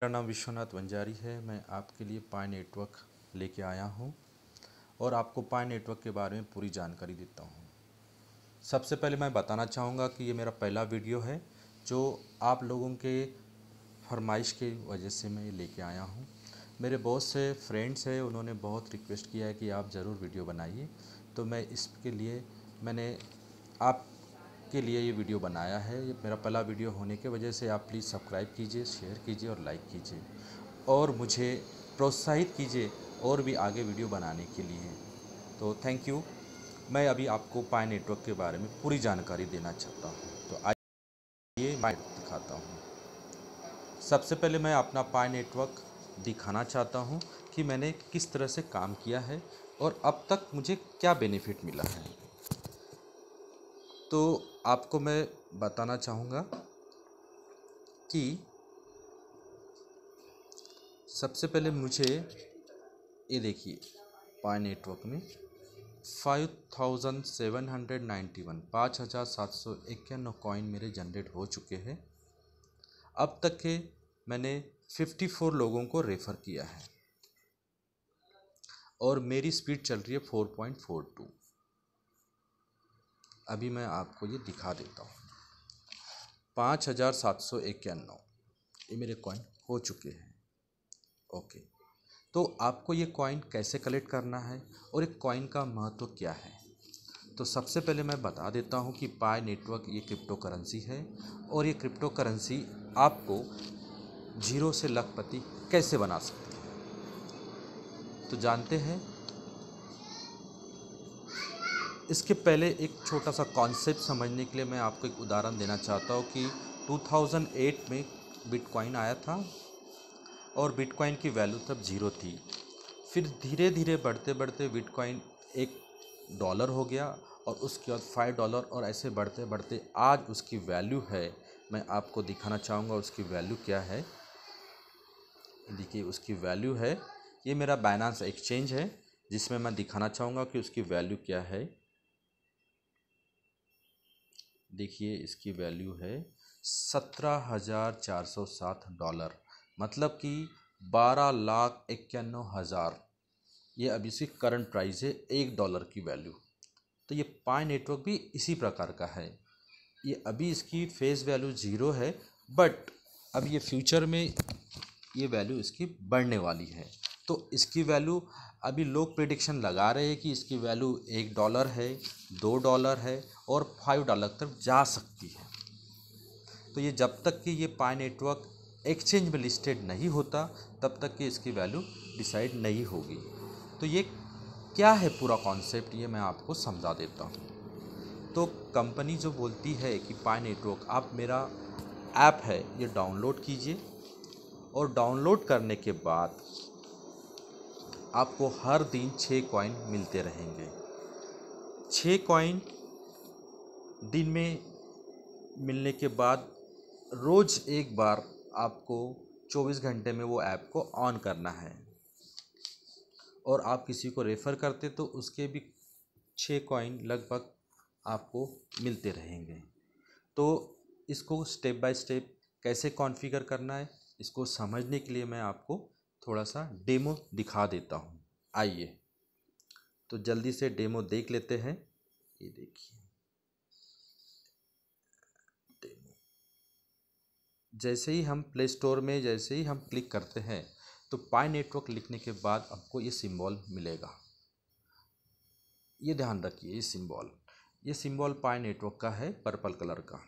मेरा नाम विश्वनाथ वंजारी है। मैं आपके लिए पाई नेटवर्क लेके आया हूँ और आपको पाई नेटवर्क के बारे में पूरी जानकारी देता हूँ। सबसे पहले मैं बताना चाहूँगा कि ये मेरा पहला वीडियो है जो आप लोगों के फरमाइश की वजह से मैं ये लेके आया हूँ। मेरे बहुत से फ्रेंड्स हैं, उन्होंने बहुत रिक्वेस्ट किया है कि आप ज़रूर वीडियो बनाइए, तो मैं इसके लिए मैंने आपके लिए ये वीडियो बनाया है। ये मेरा पहला वीडियो होने की वजह से आप प्लीज़ सब्सक्राइब कीजिए, शेयर कीजिए और लाइक कीजिए और मुझे प्रोत्साहित कीजिए और भी आगे वीडियो बनाने के लिए। तो थैंक यू। मैं अभी आपको पाई नेटवर्क के बारे में पूरी जानकारी देना चाहता हूँ। तो आइए मैं दिखाता हूँ। सबसे पहले मैं अपना पाई नेटवर्क दिखाना चाहता हूँ कि मैंने किस तरह से काम किया है और अब तक मुझे क्या बेनिफिट मिला है। तो आपको मैं बताना चाहूँगा कि सबसे पहले मुझे ये देखिए, पाई नेटवर्क में 5791 कॉइन मेरे जनरेट हो चुके हैं। अब तक के मैंने 54 लोगों को रेफ़र किया है और मेरी स्पीड चल रही है 4.42। अभी मैं आपको ये दिखा देता हूँ। 5791 ये मेरे कॉइन हो चुके हैं। ओके, तो आपको ये कॉइन कैसे कलेक्ट करना है और एक कॉइन का महत्व क्या है, तो सबसे पहले मैं बता देता हूँ कि पाई नेटवर्क ये क्रिप्टो करेंसी है और ये क्रिप्टो करेंसी आपको जीरो से लखपति कैसे बना सकती है। तो जानते हैं, इसके पहले एक छोटा सा कॉन्सेप्ट समझने के लिए मैं आपको एक उदाहरण देना चाहता हूँ कि 2008 में बिटकॉइन आया था और बिटकॉइन की वैल्यू तब ज़ीरो थी। फिर धीरे धीरे बढ़ते बढ़ते बिटकॉइन $1 हो गया और उसके बाद $5 और ऐसे बढ़ते बढ़ते आज उसकी वैल्यू है, मैं आपको दिखाना चाहूँगा उसकी वैल्यू क्या है। देखिए उसकी वैल्यू है, ये मेरा बाइनेंस एक्सचेंज है जिसमें मैं दिखाना चाहूँगा कि उसकी वैल्यू क्या है। देखिए इसकी वैल्यू है $17,407, मतलब कि 12,91,000। ये अभी इसकी करंट प्राइस है $1 की वैल्यू। तो ये पाई नेटवर्क भी इसी प्रकार का है। ये अभी इसकी फेस वैल्यू ज़ीरो है, बट अब ये फ्यूचर में ये वैल्यू इसकी बढ़ने वाली है। तो इसकी वैल्यू अभी लोग प्रेडिक्शन लगा रहे हैं कि इसकी वैल्यू $1 है, $2 है और $5 तक जा सकती है। तो ये जब तक कि ये पाई नेटवर्क एक्सचेंज में लिस्टेड नहीं होता तब तक कि इसकी वैल्यू डिसाइड नहीं होगी। तो ये क्या है पूरा कॉन्सेप्ट, ये मैं आपको समझा देता हूँ। तो कंपनी जो बोलती है कि पाई नेटवर्क आप मेरा ऐप है ये डाउनलोड कीजिए और डाउनलोड करने के बाद आपको हर दिन 6 कॉइन मिलते रहेंगे। 6 कॉइन दिन में मिलने के बाद रोज़ एक बार आपको 24 घंटे में वो ऐप को ऑन करना है और आप किसी को रेफ़र करते तो उसके भी 6 कॉइन लगभग आपको मिलते रहेंगे। तो इसको स्टेप बाय स्टेप कैसे कॉन्फ़िगर करना है, इसको समझने के लिए मैं आपको थोड़ा सा डेमो दिखा देता हूँ। आइए तो जल्दी से डेमो देख लेते हैं। ये देखिए डेमो। जैसे ही हम प्ले स्टोर में जैसे ही हम क्लिक करते हैं तो पाई नेटवर्क लिखने के बाद आपको ये सिंबल मिलेगा। ये ध्यान रखिए, ये सिंबल पाई नेटवर्क का है, पर्पल कलर का।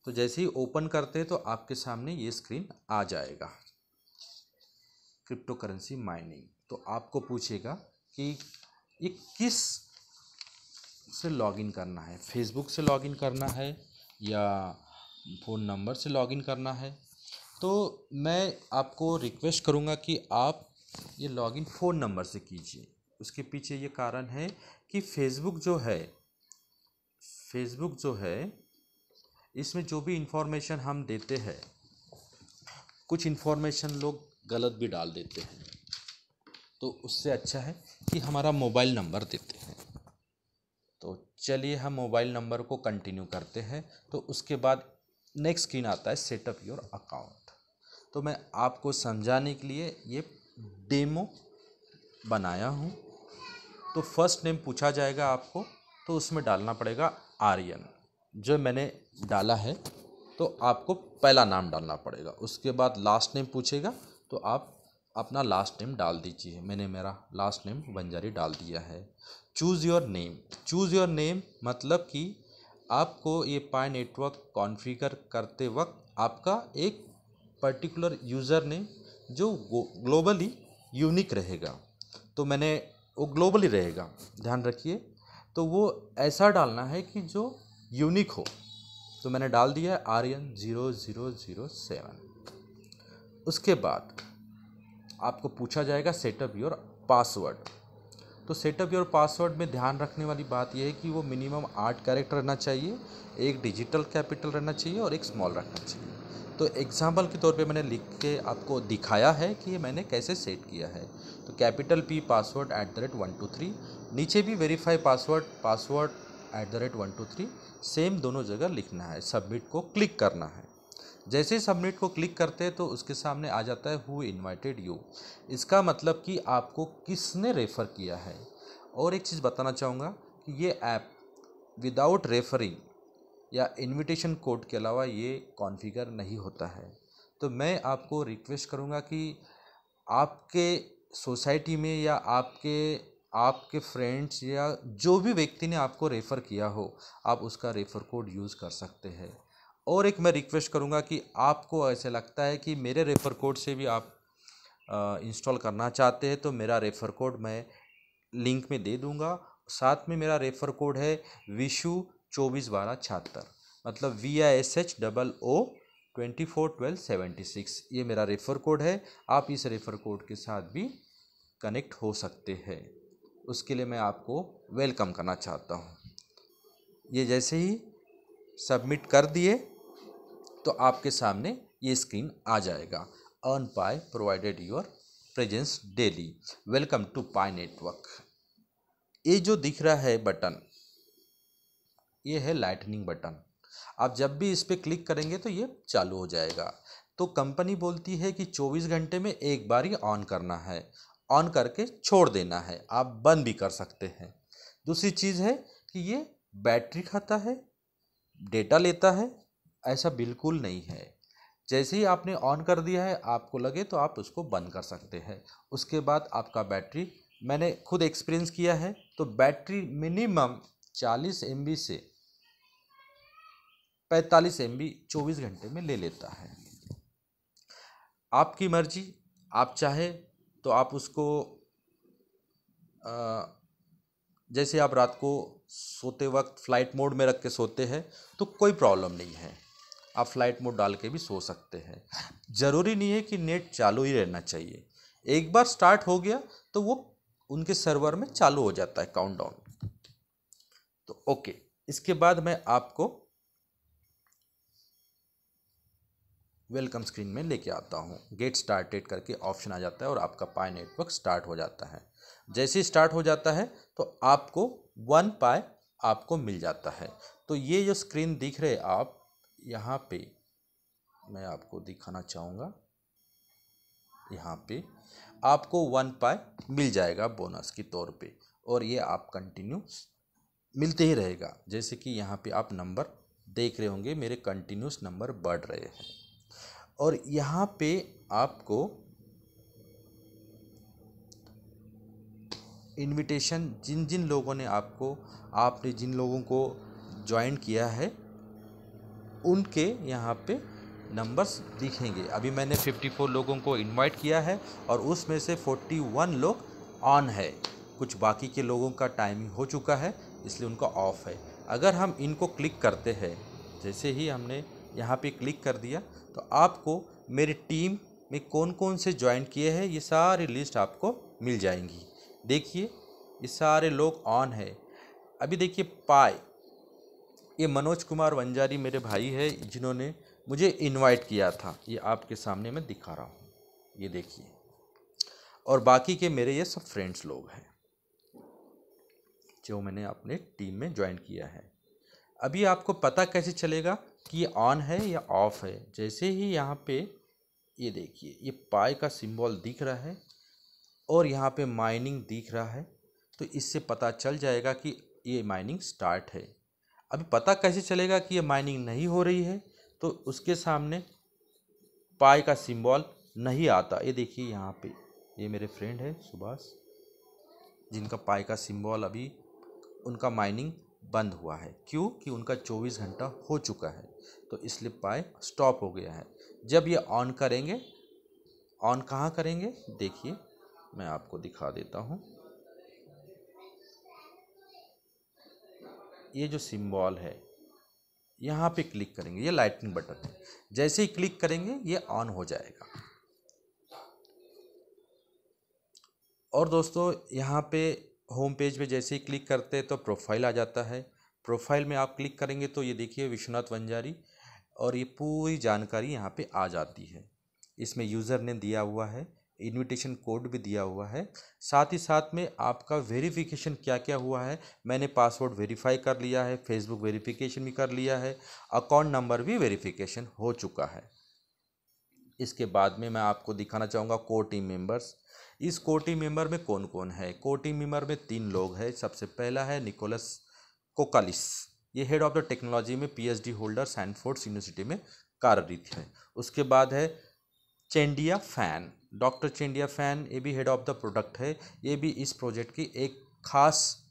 तो जैसे ही ओपन करते हैं तो आपके सामने ये स्क्रीन आ जाएगा, क्रिप्टो करेंसी माइनिंग। तो आपको पूछेगा कि ये किस से लॉगिन करना है, फेसबुक से लॉगिन करना है या फ़ोन नंबर से लॉगिन करना है। तो मैं आपको रिक्वेस्ट करूँगा कि आप ये लॉगिन फ़ोन नंबर से कीजिए। उसके पीछे ये कारण है कि फेसबुक जो है इसमें जो भी इन्फॉर्मेशन हम देते हैं, कुछ इन्फॉर्मेशन लोग गलत भी डाल देते हैं। तो उससे अच्छा है कि हमारा मोबाइल नंबर देते हैं। तो चलिए हम मोबाइल नंबर को कंटिन्यू करते हैं। तो उसके बाद नेक्स्ट स्क्रीन आता है सेटअप योर अकाउंट। तो मैं आपको समझाने के लिए ये डेमो बनाया हूँ। तो फर्स्ट नेम पूछा जाएगा आपको, तो उसमें डालना पड़ेगा आर्यन, जो मैंने डाला है। तो आपको पहला नाम डालना पड़ेगा। उसके बाद लास्ट नेम पूछेगा, तो आप अपना लास्ट नेम डाल दीजिए। मैंने मेरा लास्ट नेम बंजारी डाल दिया है। Choose your name. Choose your name मतलब कि आपको ये पाई नेटवर्क कॉन्फ़िगर करते वक्त आपका एक पर्टिकुलर यूज़र नेम जो ग्लोबली यूनिक रहेगा, तो मैंने वो ग्लोबली रहेगा, ध्यान रखिए। तो वो ऐसा डालना है कि जो यूनिक हो। तो मैंने डाल दिया है आर्यन 0007। उसके बाद आपको पूछा जाएगा सेटअप योर पासवर्ड। तो सेटअप योर पासवर्ड में ध्यान रखने वाली बात यह है कि वो मिनिमम 8 कैरेक्टर रहना चाहिए, एक डिजिटल कैपिटल रहना चाहिए और एक स्मॉल रखना चाहिए। तो एग्जाम्पल के तौर पे मैंने लिख के आपको दिखाया है कि ये मैंने कैसे सेट किया है। तो कैपिटल P पासवर्ड @123, नीचे भी वेरीफाई पासवर्ड @123, सेम दोनों जगह लिखना है। सबमिट को क्लिक करना है। जैसे ही सबमिट को क्लिक करते हैं तो उसके सामने आ जाता है हु इनवाइटेड यू। इसका मतलब कि आपको किसने रेफ़र किया है। और एक चीज़ बताना चाहूँगा कि ये ऐप विदाउट रेफरिंग या इनविटेशन कोड के अलावा ये कॉन्फ़िगर नहीं होता है। तो मैं आपको रिक्वेस्ट करूँगा कि आपके सोसाइटी में या आपके फ्रेंड्स या जो भी व्यक्ति ने आपको रेफ़र किया हो, आप उसका रेफ़र कोड यूज़ कर सकते हैं। और एक मैं रिक्वेस्ट करूँगा कि आपको ऐसे लगता है कि मेरे रेफ़र कोड से भी आप इंस्टॉल करना चाहते हैं, तो मेरा रेफ़र कोड मैं लिंक में दे दूँगा। साथ में मेरा रेफ़र कोड है विशु 241276, मतलब VISHOO 241276। ये मेरा रेफ़र कोड है। आप इस रेफ़र कोड के साथ भी कनेक्ट हो सकते हैं। उसके लिए मैं आपको वेलकम करना चाहता हूँ। ये जैसे ही सबमिट कर दिए तो आपके सामने ये स्क्रीन आ जाएगा। Earn Pi provided your presence daily, welcome to Pi network. ये जो दिख रहा है बटन, ये है लाइटनिंग बटन। आप जब भी इस पर क्लिक करेंगे तो ये चालू हो जाएगा। तो कंपनी बोलती है कि 24 घंटे में एक बार ही ऑन करना है, ऑन करके छोड़ देना है। आप बंद भी कर सकते हैं। दूसरी चीज़ है कि ये बैटरी खाता है, डेटा लेता है, ऐसा बिल्कुल नहीं है। जैसे ही आपने ऑन कर दिया है, आपको लगे तो आप उसको बंद कर सकते हैं। उसके बाद आपका बैटरी, मैंने खुद एक्सपीरियंस किया है, तो बैटरी मिनिमम 40 MB से 45 MB 24 घंटे में ले लेता है। आपकी मर्जी, आप चाहे तो आप उसको जैसे आप रात को सोते वक्त फ़्लाइट मोड में रख के सोते हैं तो कोई प्रॉब्लम नहीं है, आप फ़्लाइट मोड डाल के भी सो सकते हैं। ज़रूरी नहीं है कि नेट चालू ही रहना चाहिए। एक बार स्टार्ट हो गया तो वो उनके सर्वर में चालू हो जाता है काउंटडाउन। तो ओके, इसके बाद मैं आपको वेलकम स्क्रीन में लेके आता हूँ। गेट स्टार्टेड करके ऑप्शन आ जाता है और आपका पाई नेटवर्क स्टार्ट हो जाता है। जैसे ही स्टार्ट हो जाता है तो आपको 1 पाई आपको मिल जाता है। तो ये जो स्क्रीन दिख रहे आप यहाँ पे, मैं आपको दिखाना चाहूँगा। यहाँ पे आपको 1 पाई मिल जाएगा बोनस के तौर पे, और ये आप कंटिन्यू मिलते ही रहेगा। जैसे कि यहाँ पे आप नंबर देख रहे होंगे, मेरे कंटिन्यूस नंबर बढ़ रहे हैं। और यहाँ पे आपको इनविटेशन, जिन जिन लोगों ने आपने जिन लोगों को ज्वाइन किया है उनके यहाँ पे नंबर्स दिखेंगे। अभी मैंने 54 लोगों को इनवाइट किया है और उसमें से 41 लोग ऑन है। कुछ बाकी के लोगों का टाइमिंग हो चुका है, इसलिए उनका ऑफ है। अगर हम इनको क्लिक करते हैं, जैसे ही हमने यहाँ पे क्लिक कर दिया तो आपको मेरी टीम में कौन कौन से ज्वाइन किए हैं ये सारी लिस्ट आपको मिल जाएंगी। देखिए ये सारे लोग ऑन है। अभी देखिए पाई, ये मनोज कुमार वंजारी मेरे भाई है जिन्होंने मुझे इनवाइट किया था। ये आपके सामने मैं दिखा रहा हूँ, ये देखिए। और बाकी के मेरे ये सब फ्रेंड्स लोग हैं जो मैंने अपने टीम में ज्वाइन किया है। अभी आपको पता कैसे चलेगा कि ये ऑन है या ऑफ़ है? जैसे ही यहाँ पे ये देखिए ये पाई का सिंबल दिख रहा है और यहाँ पे माइनिंग दिख रहा है। तो इससे पता चल जाएगा कि ये माइनिंग स्टार्ट है। अभी पता कैसे चलेगा कि ये माइनिंग नहीं हो रही है? तो उसके सामने पाई का सिंबल नहीं आता। ये देखिए यहाँ पे ये मेरे फ्रेंड है सुभाष, जिनका पाई का सिंबल अभी उनका माइनिंग बंद हुआ है। क्यों? कि उनका 24 घंटा हो चुका है, तो इसलिए पाई स्टॉप हो गया है। जब ये ऑन करेंगे, ऑन कहाँ करेंगे देखिए मैं आपको दिखा देता हूँ। ये जो सिंबल है यहाँ पे क्लिक करेंगे, ये लाइटनिंग बटन है, जैसे ही क्लिक करेंगे ये ऑन हो जाएगा। और दोस्तों यहाँ पे होम पेज पे जैसे ही क्लिक करते हैं तो प्रोफाइल आ जाता है। प्रोफाइल में आप क्लिक करेंगे तो ये देखिए विश्वनाथ वंजारी और ये पूरी जानकारी यहाँ पे आ जाती है। इसमें यूज़र ने दिया हुआ है, इनविटेशन कोड भी दिया हुआ है, साथ ही साथ में आपका वेरिफिकेशन क्या क्या हुआ है। मैंने पासवर्ड वेरीफाई कर लिया है, फेसबुक वेरिफिकेशन भी कर लिया है, अकाउंट नंबर भी वेरिफिकेशन हो चुका है। इसके बाद में मैं आपको दिखाना चाहूँगा कोर टीम मेंबर्स। इस कोर टीम मेंबर में कौन कौन है? कोर टीम मेंबर में 3 लोग हैं। सबसे पहला है निकोलस कोकालिस, ये हेड ऑफ द टेक्नोलॉजी में पीएचडी होल्डर सैनफोर्ड यूनिवर्सिटी में कार्यरत है। उसके बाद है चेंडिया फैन, डॉक्टर चेंडिया फैन, ये भी हेड ऑफ द प्रोडक्ट है, ये भी इस प्रोजेक्ट की एक खास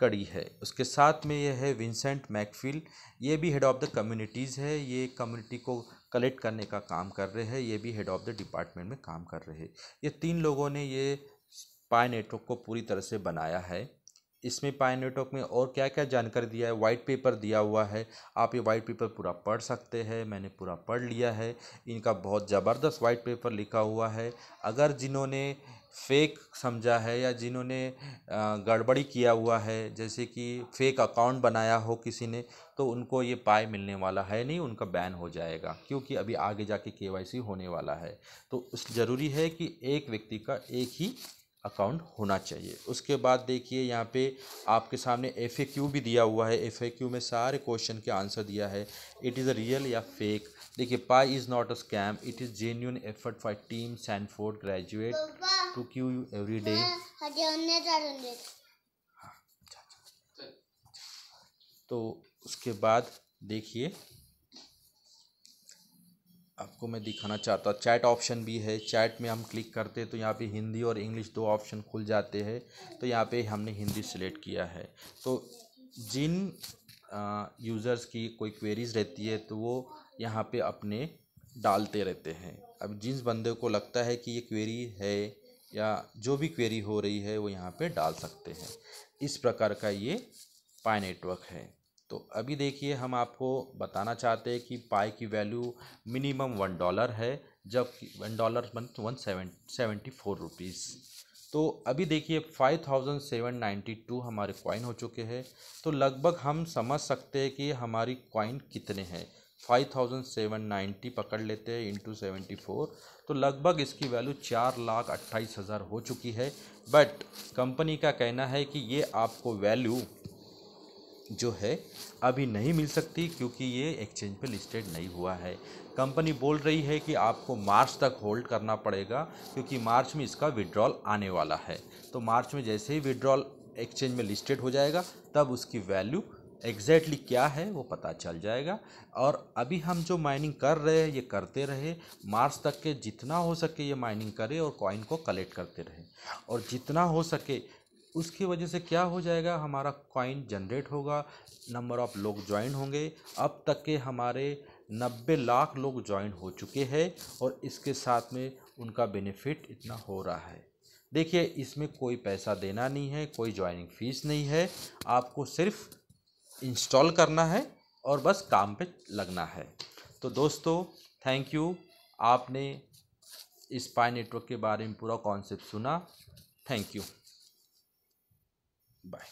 कड़ी है। उसके साथ में ये है विंसेंट मैकफील्ड, ये भी हेड ऑफ द कम्युनिटीज़ है, ये कम्युनिटी को कलेक्ट करने का काम कर रहे हैं, ये भी हेड ऑफ द डिपार्टमेंट में काम कर रहे हैं। ये 3 लोगों ने ये पाई नेटवर्क को पूरी तरह से बनाया है। इसमें पाई नेटवर्क में और क्या क्या जानकारी दिया है, वाइट पेपर दिया हुआ है, आप ये वाइट पेपर पूरा पढ़ सकते हैं। मैंने पूरा पढ़ लिया है। इनका बहुत ज़बरदस्त वाइट पेपर लिखा हुआ है। अगर जिन्होंने फेक समझा है या जिन्होंने गड़बड़ी किया हुआ है, जैसे कि फेक अकाउंट बनाया हो किसी ने, तो उनको ये पाई मिलने वाला है नहीं, उनका बैन हो जाएगा, क्योंकि अभी आगे जाके केवाईसी होने वाला है। तो उस ज़रूरी है कि एक व्यक्ति का एक ही अकाउंट होना चाहिए। उसके बाद देखिए यहाँ पे आपके सामने FAQ भी दिया हुआ है। FAQ में सारे क्वेश्चन के आंसर दिया है। इट इज़ अ रियल या फेक। देखिए Pi is not a scam, it is genuine effort for team Stanford graduate to queue you every day. तो उसके बाद देखिए आपको मैं दिखाना चाहता हूँ, चैट ऑप्शन भी है। चैट में हम क्लिक करते हैं तो यहाँ पे हिंदी और इंग्लिश 2 ऑप्शन खुल जाते हैं। तो यहाँ पे हमने हिंदी सिलेक्ट किया है। तो जिन यूज़र्स की कोई क्वेरीज रहती है तो वो यहाँ पे अपने डालते रहते हैं। अब जिस बंदे को लगता है कि ये क्वेरी है या जो भी क्वेरी हो रही है वो यहाँ पे डाल सकते हैं। इस प्रकार का ये पाई नेटवर्क है। तो अभी देखिए हम आपको बताना चाहते हैं कि पाई की वैल्यू मिनिमम $1 है, जबकि $1 174 रुपीज़। तो अभी देखिए 5792 हमारे कॉइन हो चुके हैं। तो लगभग हम समझ सकते हैं कि हमारी कॉइन कितने हैं। 5790 पकड़ लेते हैं इंटू 74, तो लगभग इसकी वैल्यू 4,28,000 हो चुकी है। बट कंपनी का कहना है कि ये आपको वैल्यू जो है अभी नहीं मिल सकती, क्योंकि ये एक्सचेंज पे लिस्टेड नहीं हुआ है। कंपनी बोल रही है कि आपको मार्च तक होल्ड करना पड़ेगा, क्योंकि मार्च में इसका विड्रॉल आने वाला है। तो मार्च में जैसे ही विड्रॉल एक्सचेंज में लिस्टेड हो जाएगा तब उसकी वैल्यू एग्जैक्टली क्या है वो पता चल जाएगा। और अभी हम जो माइनिंग कर रहे हैं ये करते रहे, मार्च तक के जितना हो सके ये माइनिंग करें और कॉइन को कलेक्ट करते रहे, और जितना हो सके उसकी वजह से क्या हो जाएगा, हमारा कॉइन जनरेट होगा, नंबर ऑफ़ लोग ज्वाइन होंगे। अब तक के हमारे 90 लाख लोग ज्वाइन हो चुके हैं और इसके साथ में उनका बेनिफिट इतना हो रहा है। देखिए इसमें कोई पैसा देना नहीं है, कोई ज्वाइनिंग फीस नहीं है, आपको सिर्फ इंस्टॉल करना है और बस काम पे लगना है। तो दोस्तों थैंक यू, आपने इस पाई नेटवर्क के बारे में पूरा कॉन्सेप्ट सुना। Thank you, bye.